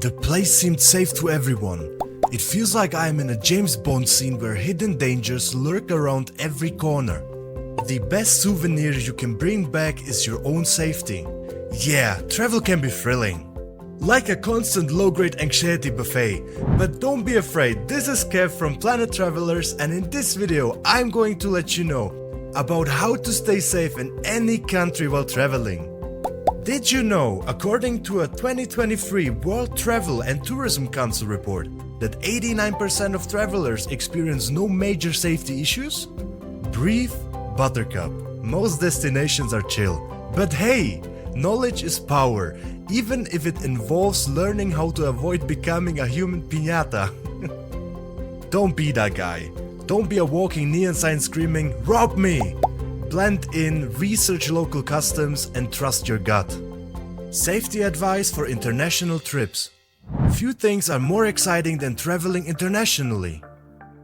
The place seemed safe to everyone. It feels like I am in a James Bond scene where hidden dangers lurk around every corner. The best souvenir you can bring back is your own safety. Yeah, travel can be thrilling. Like a constant low-grade anxiety buffet. But don't be afraid, this is Kev from Planet Travelers, and in this video I'm going to let you know about how to stay safe in any country while traveling. Did you know, according to a 2023 World Travel and Tourism Council report, that 89% of travelers experience no major safety issues? Brief buttercup. Most destinations are chill. But hey, knowledge is power, even if it involves learning how to avoid becoming a human piñata. Don't be that guy. Don't be a walking neon sign screaming, "Rob me!" Blend in, research local customs, and trust your gut. Safety advice for international trips. Few things are more exciting than traveling internationally.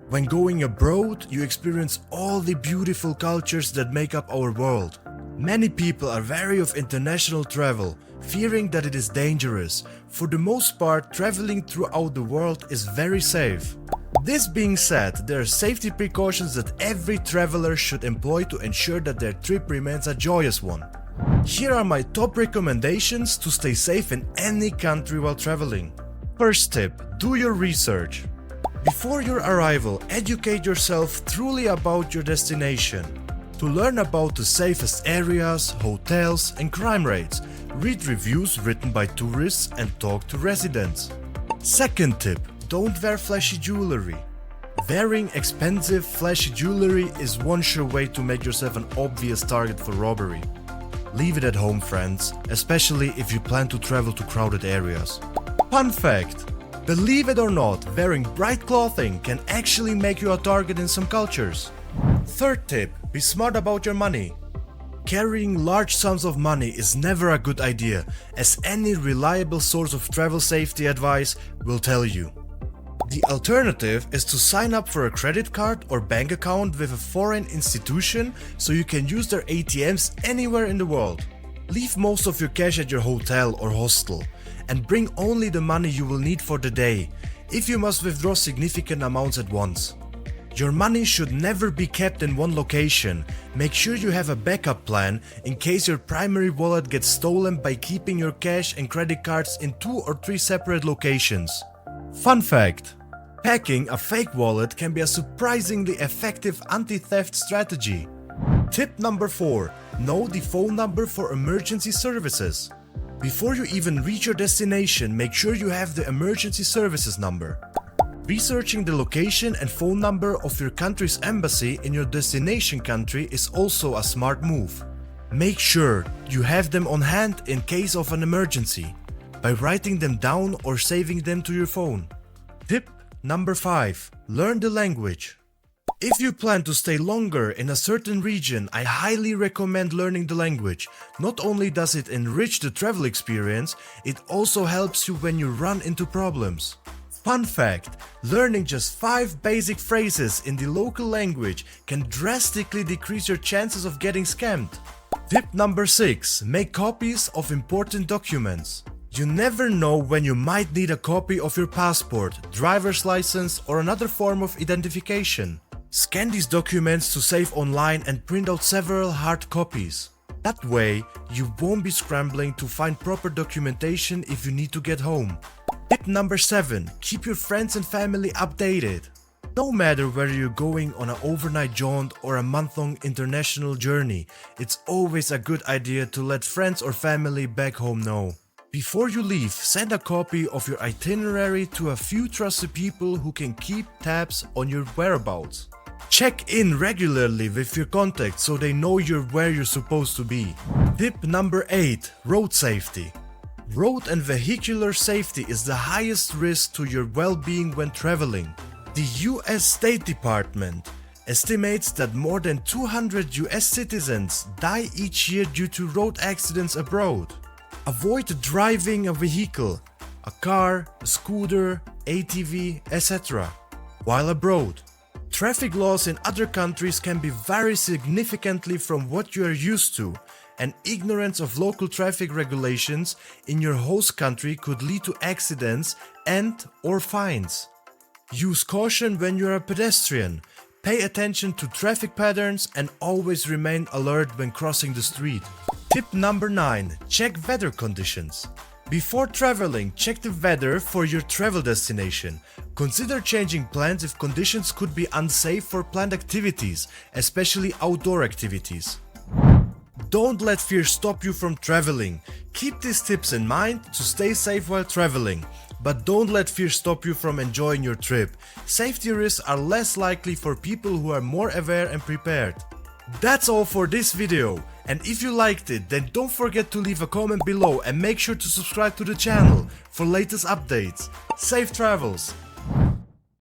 When going abroad, you experience all the beautiful cultures that make up our world. Many people are wary of international travel, fearing that it is dangerous. For the most part, traveling throughout the world is very safe. This being said, there are safety precautions that every traveler should employ to ensure that their trip remains a joyous one. Here are my top recommendations to stay safe in any country while traveling. First tip, do your research. Before your arrival, educate yourself thoroughly about your destination. To learn about the safest areas, hotels, and crime rates, read reviews written by tourists and talk to residents. Second tip, don't wear flashy jewelry. Wearing expensive, flashy jewelry is one sure way to make yourself an obvious target for robbery. Leave it at home, friends, especially if you plan to travel to crowded areas. Fun fact, believe it or not, wearing bright clothing can actually make you a target in some cultures. Third tip, be smart about your money. Carrying large sums of money is never a good idea, as any reliable source of travel safety advice will tell you. The alternative is to sign up for a credit card or bank account with a foreign institution so you can use their ATMs anywhere in the world. Leave most of your cash at your hotel or hostel and bring only the money you will need for the day, if you must withdraw significant amounts at once. Your money should never be kept in one location. Make sure you have a backup plan in case your primary wallet gets stolen by keeping your cash and credit cards in 2 or 3 separate locations. Fun fact, packing a fake wallet can be a surprisingly effective anti-theft strategy. Tip number 4, know the phone number for emergency services. Before you even reach your destination, make sure you have the emergency services number. Researching the location and phone number of your country's embassy in your destination country is also a smart move. Make sure you have them on hand in case of an emergency, by writing them down or saving them to your phone. Tip number 5, learn the language. If you plan to stay longer in a certain region, I highly recommend learning the language. Not only does it enrich the travel experience, it also helps you when you run into problems. Fun fact, learning just 5 basic phrases in the local language can drastically decrease your chances of getting scammed. Tip number 6, make copies of important documents. You never know when you might need a copy of your passport, driver's license, or another form of identification. Scan these documents to save online and print out several hard copies. That way, you won't be scrambling to find proper documentation if you need to get home. Tip number 7, keep your friends and family updated. No matter whether you're going on an overnight jaunt or a month-long international journey, it's always a good idea to let friends or family back home know. Before you leave, send a copy of your itinerary to a few trusted people who can keep tabs on your whereabouts. Check in regularly with your contacts so they know you're where you're supposed to be. Tip number 8, road safety. Road and vehicular safety is the highest risk to your well-being when traveling. The US State Department estimates that more than 200 US citizens die each year due to road accidents abroad. Avoid driving a vehicle, a car, a scooter, ATV, etc. while abroad. Traffic laws in other countries can vary significantly from what you are used to, and ignorance of local traffic regulations in your host country could lead to accidents and/or fines. Use caution when you're a pedestrian. Pay attention to traffic patterns and always remain alert when crossing the street. Tip number 9. Check weather conditions. Before traveling, check the weather for your travel destination. Consider changing plans if conditions could be unsafe for planned activities, especially outdoor activities. Don't let fear stop you from traveling. Keep these tips in mind to stay safe while traveling. But don't let fear stop you from enjoying your trip. Safety risks are less likely for people who are more aware and prepared. That's all for this video, and if you liked it, then don't forget to leave a comment below and make sure to subscribe to the channel for latest updates. Safe travels!